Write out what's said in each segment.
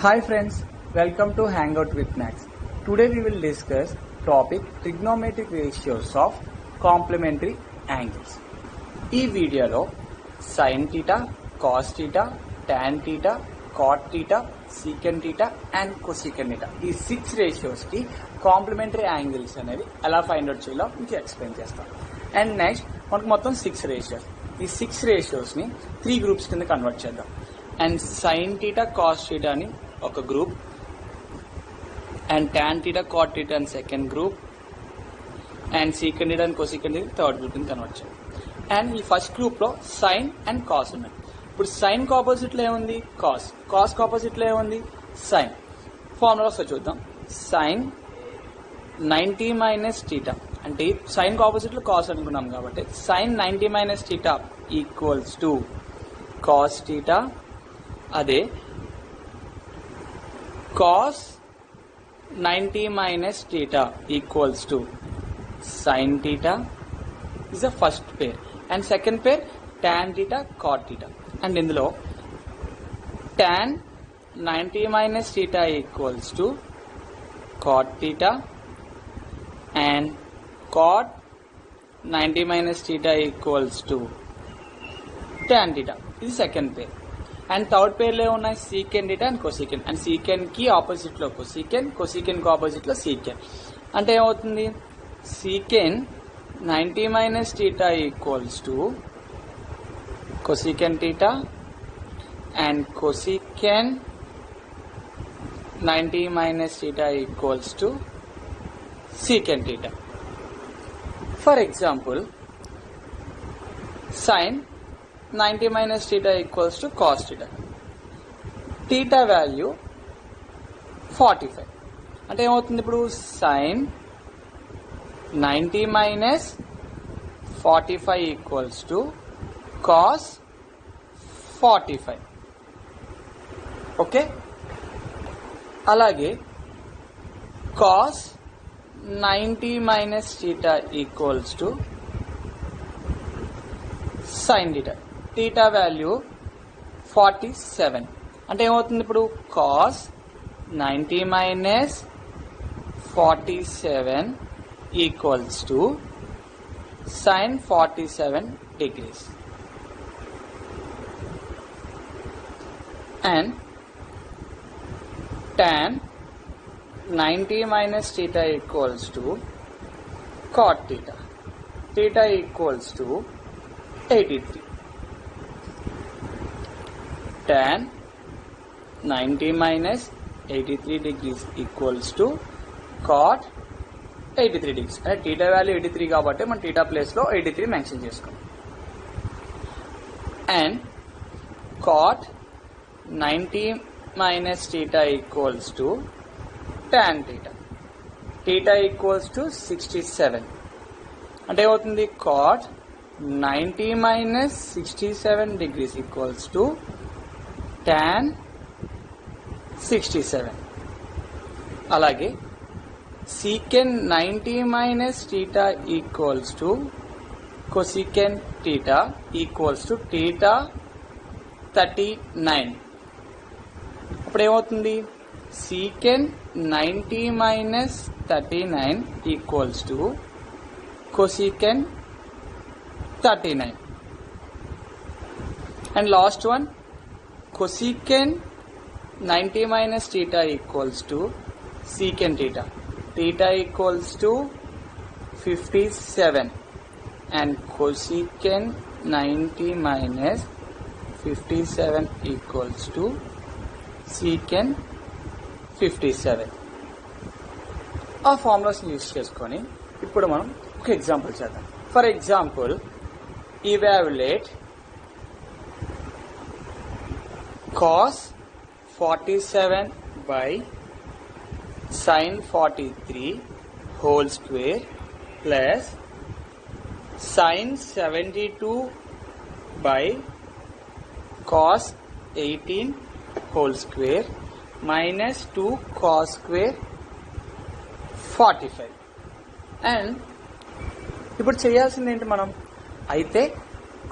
Hi friends, welcome to Hangout with Max. Today we will discuss topic trigonometric ratios of complementary angles. ఈ వీడియోలో sin theta, cos theta, tan theta, cot theta, secant theta and cosecant theta ఈ 6 ratios కి complementary angles అనేవి ఎలా find out చేయాలో మీకు explain చేస్తాం. And next మనకు మొత్తం 6 రేషియోస్. ఈ 6 రేషియోస్ ని 3 గ్రూప్స్ కింద కన్వర్ట్ చేద్దాం. And sin theta, cos theta అని ఒక group, and tan theta, cot theta అని second group, and secant theta and cosecant theta third group కింద కన్వర్ట్ చేయాలి. అండ్ ఈ ఫస్ట్ గ్రూప్ లో సైన్ అండ్ కాస్ ఉన్నాయి. ఇప్పుడు సైన్ కి ఆపోజిట్ లో ఏముంది? కాస్. కాస్ కి ఆపోజిట్ లో ఏముంది? సైన్. ఫార్ములా ఒకసారి చూద్దాం. సైన్ 90 మైనస్ థీటా, అంటే సైన్ కి ఆపోజిట్ లో కాస్ అనుకున్నాం కాబట్టి sine 90 minus theta equals to cos theta. అదే cos 90 minus theta equals to sine theta is the first pair, and second pair tan theta cot theta. And ఇందులో tan 90 minus theta equals to cot theta and cot 90 minus theta equals to tan theta. ఇది second pair. And third పేర్ లో ఉన్నాయి secant theta and cosecant. And secant కి opposite లో cosecant, cosecant కి opposite లో secant. అంటే ఏమవుతుంది? secant 90 minus theta equals to cosecant theta and cosecant 90 minus theta equals to secant theta. For example, sin 90 minus theta equals to cos theta. Theta value 45. అంటే ఏమవుతుంది ఇప్పుడు? sin 90 minus 45 equals to cos 45. Okay, అలాగే cos 90 minus theta equals to sin theta. theta value 47. అంటే ఏమవుతుంది ఇప్పుడు? cos 90 minus 47 equals to sin 47 degrees. And tan 90 minus theta equals to cot theta. Theta equals to 83. Tan 90 minus 83 degrees equals to cot 83 degrees. అంటే theta value 83 కాబట్టి మనం theta place లో 83 mention చేసుకోం. And cot 90 minus theta equals to tan theta. Theta equals to 67. అంటే ఏమవుతుంది? Cot 90 minus 67 degrees equals to tan 67. అలాగే secant 90 minus theta equals to cosecant theta equals to theta 39. అప్పుడు ఏమవుతుంది? secant 90 minus 39 equals to cosecant 39. And last one, cosecant 90 minus theta equals to secant theta. Theta equals to 57 and cosecant 90 minus 57 equals to secant 57. ఆ formulas use చేసుకొని ఇప్పుడు మనం ఒక example చేద్దాం. For example, evaluate cos 47 by sin 43 whole square plus sin 72 by cos 18 whole square minus 2 cos square 45. And ఇప్పుడు చేయాల్సింది ఏంటి? మనం అయితే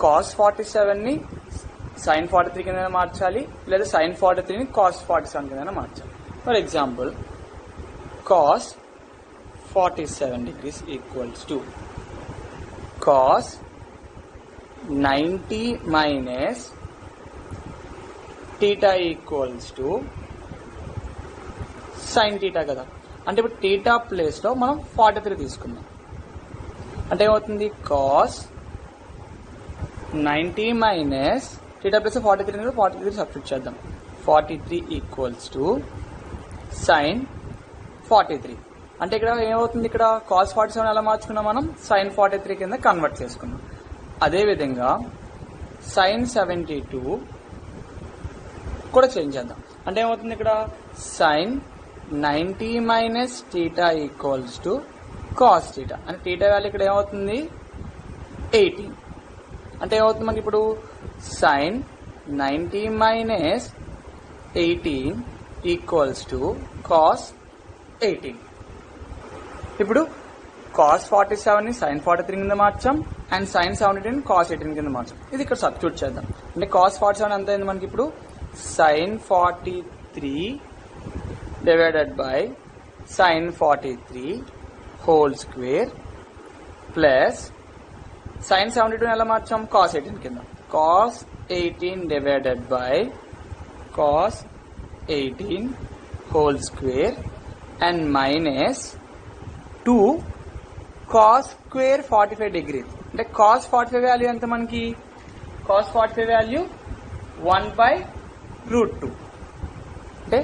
cos 47 ని sin 43 కింద మార్చాలి, లేదా sin 43ని cos 47 కింద మార్చాలి. For example cos 47 degrees equals to cos 90 minus theta equals to sin theta కదా. అంటే ఇప్పుడు theta ప్లేస్ లో మనం 43 తీసుకుందాం. అంటే ఏమవుతుంది cos 90 minus theta plus 43 43 substitute చేద్దాం. 43 ఈక్వల్స్ టు sin 43. అంటే ఇక్కడ ఏమవుతుంది, ఇక్కడ cos 47 ఎలా మార్చుకున్నాం మనం, sin 43 కింద కన్వర్ట్ చేసుకున్నాం. అదేవిధంగా sin 72 కూడా చేంజ్ చేద్దాం. అంటే ఏమవుతుంది, ఇక్కడ sin 90 minus theta equals to cos theta. అంటే థీటా వాల్యూ ఇక్కడ ఏమవుతుంది 18. అంటే ఏమవుతుంది మనకి ఇప్పుడు sin 90 minus 18 equals to cos 18. ఇప్పుడు cos 47 ని sin 43 కింద మార్చాం అండ్ sin 72 ని cos 18 కింద మార్చాం. ఇది ఇక్కడ సబ్స్టిట్యూట్ చేద్దాం. అంటే cos 47 ఎంత అయింది మనకి ఇప్పుడు sin 43 divided by sin 43 whole square plus sin 72 ఎలా మార్చాం cos 18 కింద, cos 18 divided by cos 18 whole square and minus 2 cos square 45 degrees. అంటే cos 45 వాల్యూ ఎంత మనకి, cos 45 వాల్యూ 1/√2. అంటే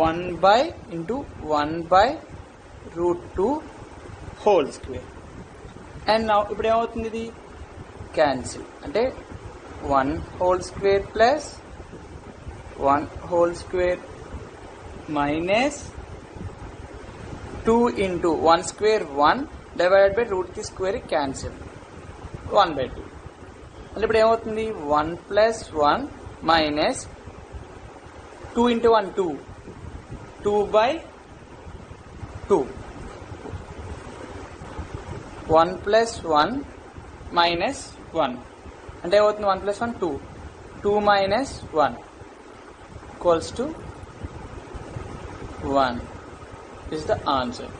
1/√2 హోల్ స్క్వేర్. అండ్ ఇప్పుడు ఏమవుతుంది, ఇది క్యాన్సిల్. అంటే 1 whole square plus 1 whole square minus 2 into 1 square 1 divided by root కి స్క్వేర్ క్యాన్సిల్ 1/2. అంటే ఇప్పుడు ఏమవుతుంది 1 plus 1 minus 2 into 1 2, 2/2. 1 plus 1 minus 1 అంటే ఏమవుతుంది 1 plus 1 2, 2 minus 1 equals to 1 is the answer.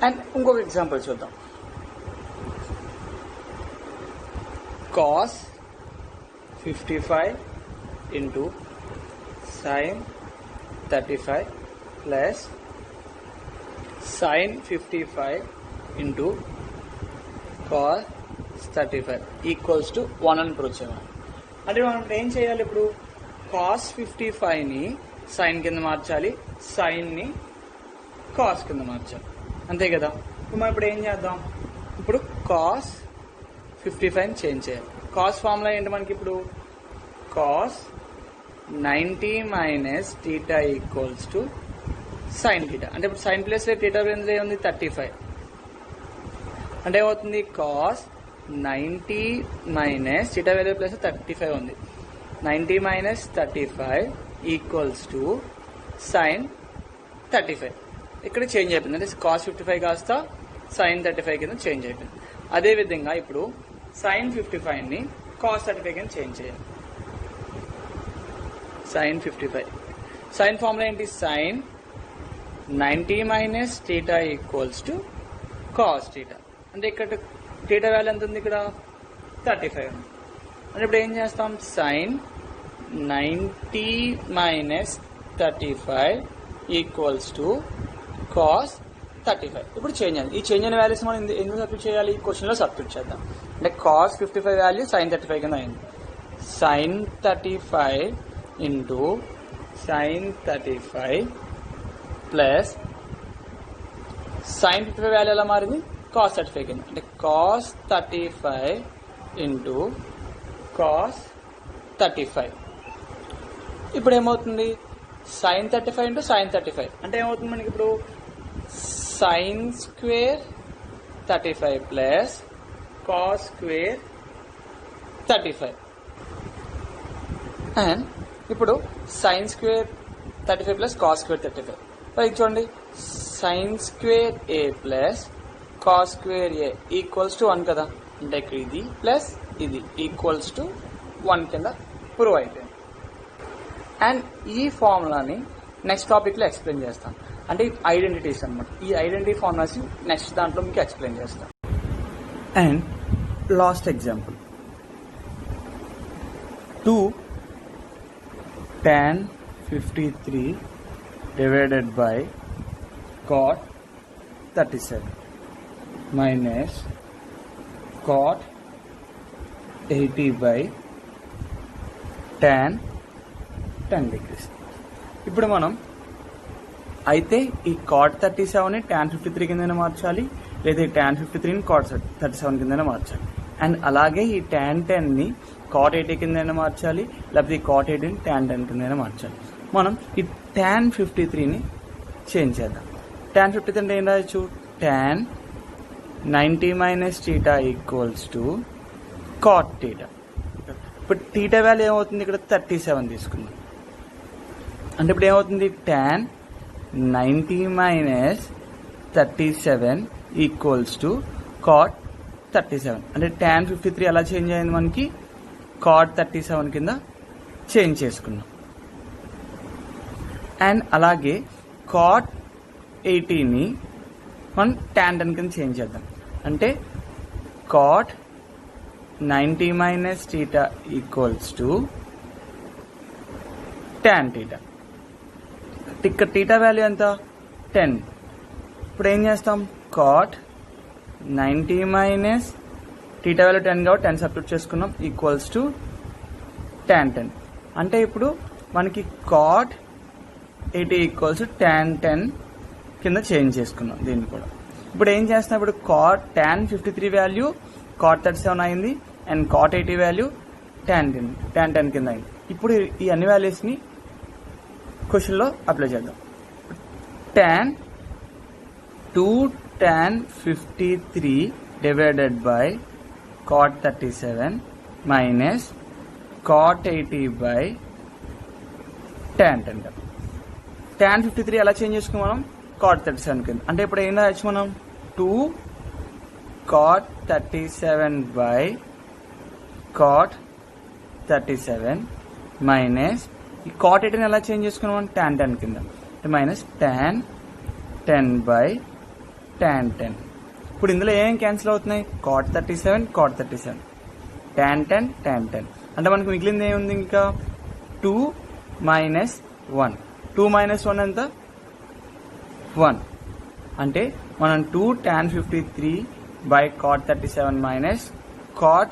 And ఇంకొక ఎగ్జాంపుల్ చూద్దాం. cos 55 into sin 35 plus sin 55 into cos 35 equals to 1 అని prove చేయాలి. అంటే మనం ఏం చేయాలి, ఇప్పుడు cos 55ని sin కింద మార్చాలి, sin ని cos కింద మార్చాలి, అంతే కదా. మనం ఇప్పుడు ఏం చేద్దాం, ఇప్పుడు cos 55ని చేంజ్ చేయాలి. cos ఫార్ములా ఏంటి మనకి, ఇప్పుడు cos 90 minus theta equals to sin theta. అంటే ఇప్పుడు sin ప్లస్ థీటా ఉంది 35. అంటే ఏమవుతుంది cos 90 minus theta value plus 35 ఉంది, 90 మైనస్ 35 ఈక్వల్స్ టు sin 35. ఇక్కడ చేంజ్ అయిపోయింది. అంటే cos 55 కాస్త sin 35 కింద చేంజ్ అయిపోయింది. అదేవిధంగా ఇప్పుడు sin 55ని cos 35 కింద చేంజ్ చేయాలి. sin 55 sin ఫార్ములా ఏంటి, sin 90 minus theta equals to cos theta. అంటే ఇక్కడ థీటా వాల్యూ ఎంత ఉంది, ఇక్కడ 35 ఉంది. అంటే ఇప్పుడు ఏం చేస్తాం, sin 90 minus 35 equals to cos 35. ఇప్పుడు చేంజ్ అయింది. ఈ చేంజ్ అయిన వాల్యూస్ మనం ఎందుకు సబ్స్టిట్యూట్ చేయాలి, ఈ క్వశ్చన్ లో సబ్స్టిట్యూట్ చేద్దాం. అంటే cos 55 వాల్యూ sin 35 కింద అయింది. sin 35 into sin 35 plus sin 55 value ఎలా మారింది cos 35 కింద. అంటే cos 35 ఇంటూ cos 35. ఇప్పుడు ఏమవుతుంది sin 35 ఇంటూ sin 35 అంటే ఏమవుతుంది మనకి, ఇప్పుడు sin square 35 plus cos square 35. And ఇప్పుడు sin square 35 plus cos square 35. ఇది చూడండి, sin square a plus cos square a equals to 1 కదా. అంటే ఇక్కడ ఇది ప్లస్ ఇది ఈక్వల్స్ టు 1 కింద ప్రూవ్ అయిపోయింది. అండ్ ఈ ఫార్ములాని నెక్స్ట్ టాపిక్లో ఎక్స్ప్లెయిన్ చేస్తాను. అంటే ఐడెంటిటీస్ అనమాట. ఈ ఐడెంటిటీ ఫార్ములాస్ నెక్స్ట్ దాంట్లో మీకు ఎక్స్ప్లెయిన్ చేస్తాను. And last example 2 tan 53 divided by cot 37 minus cot 80 by tan 10 degrees. ఇప్పుడు మనం అయితే ఈ cot 37ని tan 53 కింద మార్చాలి, లేదా tan 53ని cot 37 కింద మార్చాలి. అండ్ అలాగే ఈ tan 10ని cot 80 కింద మార్చాలి, లేకపోతే ఈ cot 80ని tan 10 కింద మార్చాలి. మనం ఈ tan 53ని చేంజ్ చేద్దాం. tan 53 అంటే ఏం రాయొచ్చు? tan 90 minus theta equals to cot theta. ఇప్పుడు theta వాల్యూ ఏమవుతుంది? ఇక్కడ 37 తీసుకుందాం. అంటే ఇప్పుడు ఏమవుతుంది? tan 90 minus 37 equals to cot 37. అంటే tan 53 ఎలా చేంజ్ అయింది? మనకి cot 37 కింద చేంజ్ చేసుకున్నాం. అండ్ అలాగే cot 80ని మనం tan 10 కింద చేంజ్ చేద్దాం. అంటే cot 90 minus theta equals to tan theta. ఇక్కడ theta వాల్యూ ఎంత? 10. ఇప్పుడు ఏం చేస్తాం? cot 90 మైనస్ theta వాల్యూ 10 కాబట్టి 10 సబ్స్టిట్యూట్ చేసుకున్నాం ఈక్వల్స్ టు tan 10. అంటే ఇప్పుడు మనకి cot 80 ఈక్వల్స్ టు tan 10 కింద చేంజ్ చేసుకున్నాం దీన్ని కూడా. ఇప్పుడు ఏం చేస్తాం? ఇప్పుడు tan 53 వాల్యూ cot 37 అయింది, అండ్ cot 80 వాల్యూ tan 10 కింద అయింది. ఇప్పుడు ఈ అన్ని వాల్యూస్ని క్వశ్చన్లో అప్లై చేద్దాం. tan 53 divided by cot 37 minus cot 80 by tan 10. tan 53 ఎలా చేంజ్ చేసుకున్నాం మనం? cot 37 కింద. అంటే ఇప్పుడు ఏం రాయొచ్చు మనం? 2 cot 37 బై cot 37 మైనస్ ఈ cot 80ని ఎలా చేంజ్ చేసుకున్నాం? tan 10 కింద. Minus tan 10 by tan 10. ఇప్పుడు ఇందులో ఏం క్యాన్సిల్ అవుతున్నాయి? cot 37 cot 37, tan 10 tan 10. అంటే మనకు మిగిలింది ఏముంది? ఇంకా 2 మైనస్ 1. 2 మైనస్ 1 ఎంత? 1. అంటే మనం 2 tan 53 by cot 37 minus cot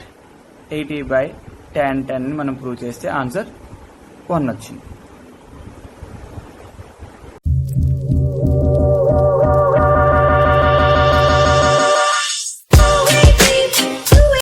80 by tan 10 మనం ప్రూవ్ చేస్తే ఆన్సర్ 1 వచ్చింది.